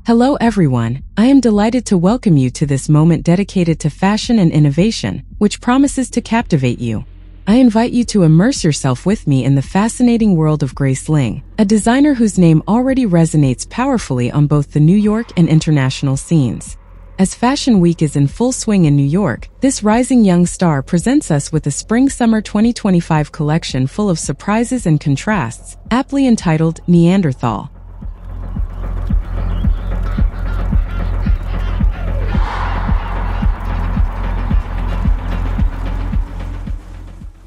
Hello everyone, I am delighted to welcome you to this moment dedicated to fashion and innovation, which promises to captivate you. I invite you to immerse yourself with me in the fascinating world of Grace Ling, a designer whose name already resonates powerfully on both the New York and international scenes. As Fashion Week is in full swing in New York, this rising young star presents us with a Spring-Summer 2025 collection full of surprises and contrasts, aptly entitled Neanderthal.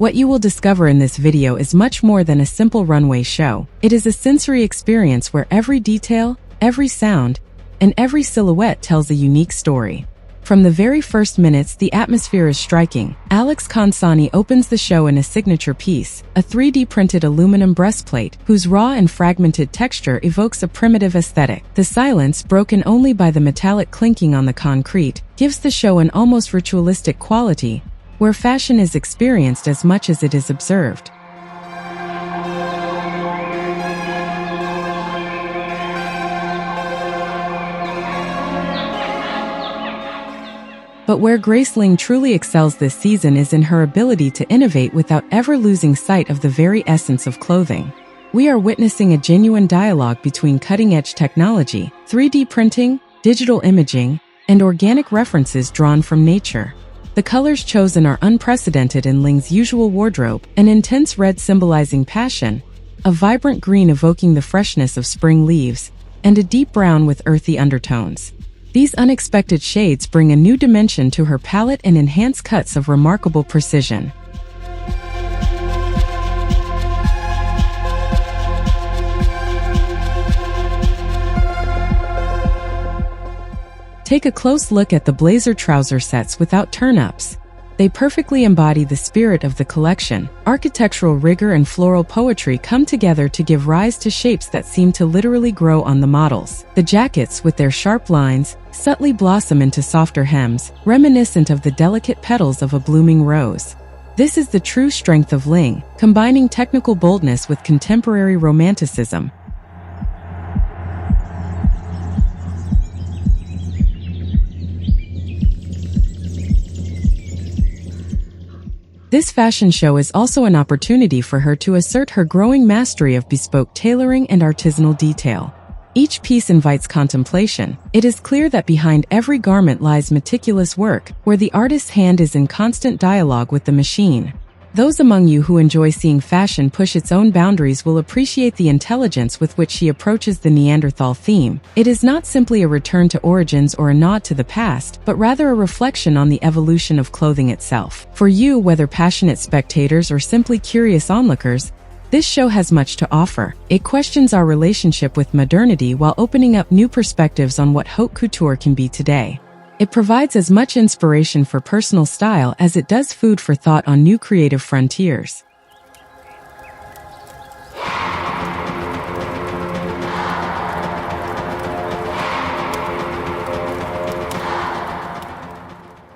What you will discover in this video is much more than a simple runway show. It is a sensory experience where every detail, every sound, and every silhouette tells a unique story. From the very first minutes, the atmosphere is striking. Alex Consani opens the show in a signature piece, a 3D printed aluminum breastplate, whose raw and fragmented texture evokes a primitive aesthetic. The silence, broken only by the metallic clinking on the concrete, gives the show an almost ritualistic quality, where fashion is experienced as much as it is observed. But where Grace Ling truly excels this season is in her ability to innovate without ever losing sight of the very essence of clothing. We are witnessing a genuine dialogue between cutting-edge technology, 3D printing, digital imaging, and organic references drawn from nature. The colors chosen are unprecedented in Ling's usual wardrobe, an intense red symbolizing passion, a vibrant green evoking the freshness of spring leaves, and a deep brown with earthy undertones. These unexpected shades bring a new dimension to her palette and enhance cuts of remarkable precision. Take a close look at the blazer trouser sets without turn-ups. They perfectly embody the spirit of the collection. Architectural rigor and floral poetry come together to give rise to shapes that seem to literally grow on the models. The jackets, with their sharp lines, subtly blossom into softer hems, reminiscent of the delicate petals of a blooming rose. This is the true strength of Ling, combining technical boldness with contemporary romanticism. This fashion show is also an opportunity for her to assert her growing mastery of bespoke tailoring and artisanal detail. Each piece invites contemplation. It is clear that behind every garment lies meticulous work, where the artist's hand is in constant dialogue with the machine. Those among you who enjoy seeing fashion push its own boundaries will appreciate the intelligence with which she approaches the Neanderthal theme. It is not simply a return to origins or a nod to the past, but rather a reflection on the evolution of clothing itself. For you, whether passionate spectators or simply curious onlookers, this show has much to offer. It questions our relationship with modernity while opening up new perspectives on what haute couture can be today. It provides as much inspiration for personal style as it does food for thought on new creative frontiers.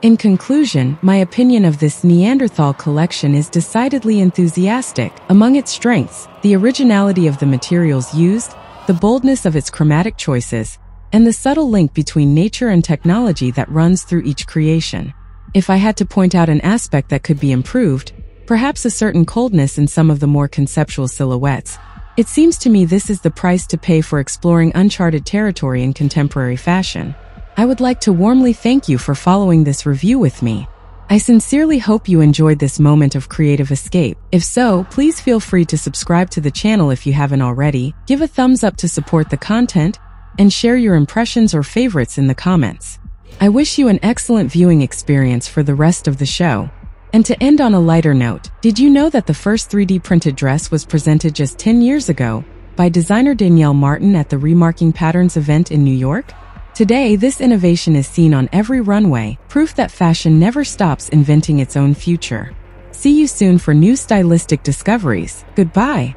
In conclusion, my opinion of this Neanderthal collection is decidedly enthusiastic. Among its strengths, the originality of the materials used, the boldness of its chromatic choices, and the subtle link between nature and technology that runs through each creation. If I had to point out an aspect that could be improved, perhaps a certain coldness in some of the more conceptual silhouettes. It seems to me this is the price to pay for exploring uncharted territory in contemporary fashion. I would like to warmly thank you for following this review with me. I sincerely hope you enjoyed this moment of creative escape. If so, please feel free to subscribe to the channel if you haven't already, give a thumbs up to support the content, and share your impressions or favorites in the comments. I wish you an excellent viewing experience for the rest of the show. And to end on a lighter note, did you know that the first 3D printed dress was presented just 10 years ago by designer Danielle Martin at the Remarking Patterns event in New York? Today, this innovation is seen on every runway, proof that fashion never stops inventing its own future. See you soon for new stylistic discoveries. Goodbye.